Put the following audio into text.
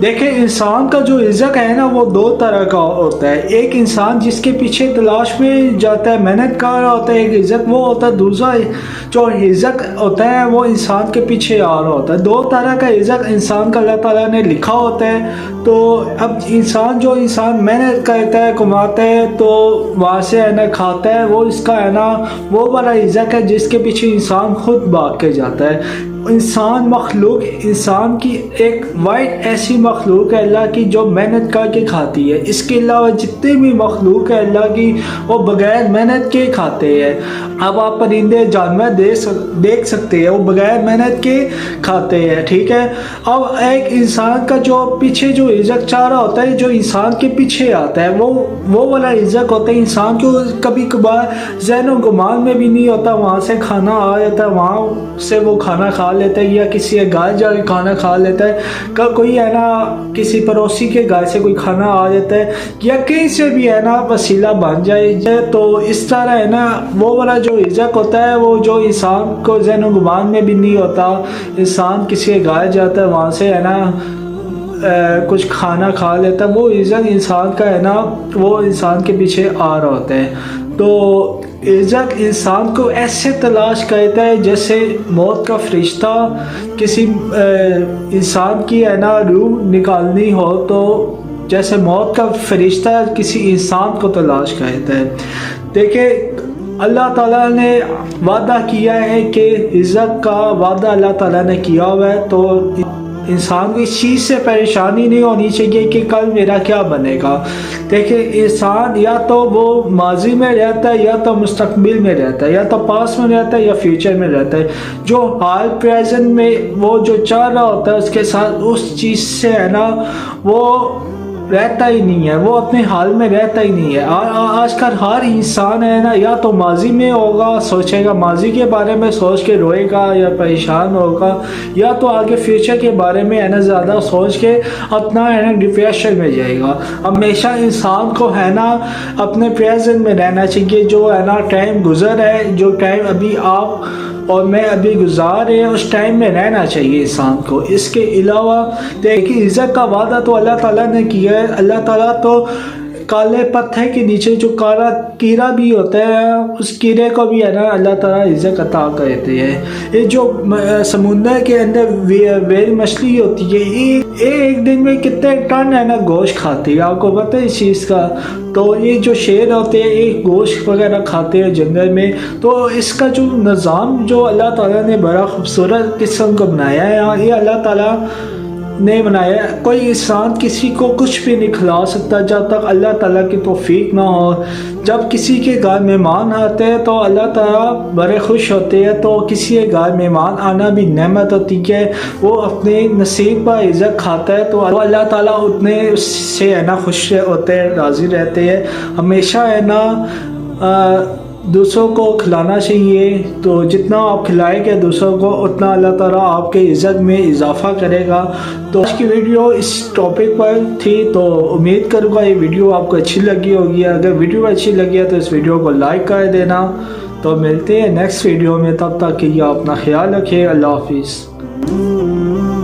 دیکھیں انسان کا جو رزق ہے نا وہ دو طرح کا ہوتا ہے. ایک انسان جس کے پیچھے تلاش میں جاتا ہے، محنت کر رہا ہوتا ہے، ایک رزق وہ ہوتا ہے. دوسرا جو رزق ہوتا ہے وہ انسان کے پیچھے آ رہا ہوتا ہے. دو طرح کا رزق انسان کا اللہ تعالیٰ نے لکھا ہوتا ہے. تو اب جو انسان محنت کرتا ہے، کماتا ہے، تو وہاں سے ہے نا کھاتا ہے، وہ اس کا ہے نا وہ بڑا رزق ہے جس کے پیچھے انسان خود بھاگ کے جاتا ہے. انسان کی ایک واحد ایسی مخلوق ہے اللہ کی جو محنت کر کے کھاتی ہے. اس کے علاوہ جتنے بھی مخلوق ہے اللہ کی وہ بغیر محنت کے کھاتے ہیں. اب آپ پرندے جانور دیکھ سکتے ہیں، وہ بغیر محنت کے کھاتے ہیں. ٹھیک ہے. اب ایک انسان کا جو پیچھے جو رزق چاہ رہا ہوتا ہے، جو انسان کے پیچھے آتا ہے، وہ والا رزق ہوتا ہے. انسان کو کبھی کبھار ذہن و گمان میں بھی نہیں ہوتا، وہاں سے کھانا آ جاتا ہے، وہاں سے وہ کھانا کھا لیتا ہے، یا کسی گھر جا کے کھانا کھا لیتا ہے. کوئی ہے نا کسی پڑوسی کے گھر سے کوئی کھانا آ جاتا ہے، یا کہیں سے بھی ہے نا وسیلہ بن جائے. تو اس طرح ہے نا وہ والا جو رزق ہوتا ہے وہ جو انسان کو ذہن و گمان میں بھی نہیں ہوتا. انسان کسی کے گھر جاتا ہے، وہاں سے ہے نا کچھ کھانا کھا لیتا ہے، وہ رزق انسان کا ہے نا وہ انسان کے پیچھے آ رہا ہوتا ہے. تو رزق انسان کو ایسے تلاش کرتا ہے جیسے موت کا فرشتہ کسی انسان کی ہے نا روح نکالنی ہو، تو جیسے موت کا فرشتہ کسی انسان کو تلاش کرتا ہے. دیکھیں اللہ تعالیٰ نے وعدہ کیا ہے کہ رزق کا وعدہ اللہ تعالیٰ نے کیا ہوا ہے. تو انسان کو اس چیز سے پریشانی نہیں ہونی چاہیے کہ کل میرا کیا بنے گا. دیکھیں انسان یا تو وہ ماضی میں رہتا ہے، یا تو مستقبل میں رہتا ہے، یا تو پاس میں رہتا ہے، یا فیوچر میں رہتا ہے. جو حال پریزنٹ میں وہ جو چاہ رہا ہوتا ہے اس کے ساتھ اس چیز سے ہے نا وہ رہتا ہی نہیں ہے، وہ اپنے حال میں رہتا ہی نہیں ہے. آج کل ہر انسان ہے نا یا تو ماضی میں ہوگا، سوچے گا ماضی کے بارے میں سوچ کے روئے گا یا پریشان ہوگا، یا تو آگے فیوچر کے بارے میں ہے نا زیادہ سوچ کے اپنا ہے نا ڈپریشن میں جائے گا. ہمیشہ انسان کو ہے نا اپنے پریزنٹ میں رہنا چاہیے. جو ہے نا ٹائم گزر ہے، جو ٹائم ابھی آپ اور میں ابھی گزار رہے ہیں، اس ٹائم میں رہنا چاہیے انسان کو. اس کے علاوہ دیکھیے رزق کا وعدہ تو اللہ تعالیٰ نے کیا ہے. اللہ تعالیٰ تو کالے پتھر کے نیچے جو کالا کیڑا بھی ہوتا ہے اس کیڑے کو بھی ہے نا اللہ تعالیٰ رزق عطا کرتے ہیں. یہ جو سمندر کے اندر ویل مچھلی ہوتی ہے، ایک دن میں کتنے ٹن ہے نا گوشت کھاتی ہے، آپ کو پتہ ہے اس چیز کا. تو یہ جو شیر ہوتے ہیں ایک گوشت وغیرہ کھاتے ہیں جنگل میں. تو اس کا جو نظام جو اللہ تعالیٰ نے بڑا خوبصورت قسم کو بنایا ہے، یہ اللہ تعالیٰ نے بنایا. کوئی انسان کسی کو کچھ بھی نہیں کھلا سکتا جب تک اللہ تعالیٰ کی توفیق نہ ہو. جب کسی کے گھر مہمان آتے ہیں تو اللہ تعالیٰ بڑے خوش ہوتے ہیں. تو کسی کے گھر مہمان آنا بھی نعمت ہوتی ہے، وہ اپنے نصیب کا رزق کھاتا ہے تو اللہ تعالیٰ اتنے اس سے ہے نا خوش ہوتے ہیں، راضی رہتے ہیں. ہمیشہ ہے نا دوسروں کو کھلانا چاہیے. تو جتنا آپ کھلائیں گے دوسروں کو اتنا اللہ تعالیٰ آپ کے عزت میں اضافہ کرے گا. تو آج کی ویڈیو اس ٹاپک پر تھی. تو امید کروں گا یہ ویڈیو آپ کو اچھی لگی ہوگی. اگر ویڈیو اچھی لگی ہے تو اس ویڈیو کو لائک کر دینا. تو ملتے ہیں نیکسٹ ویڈیو میں، تب تک کہ یہ اپنا خیال رکھیں. اللہ حافظ.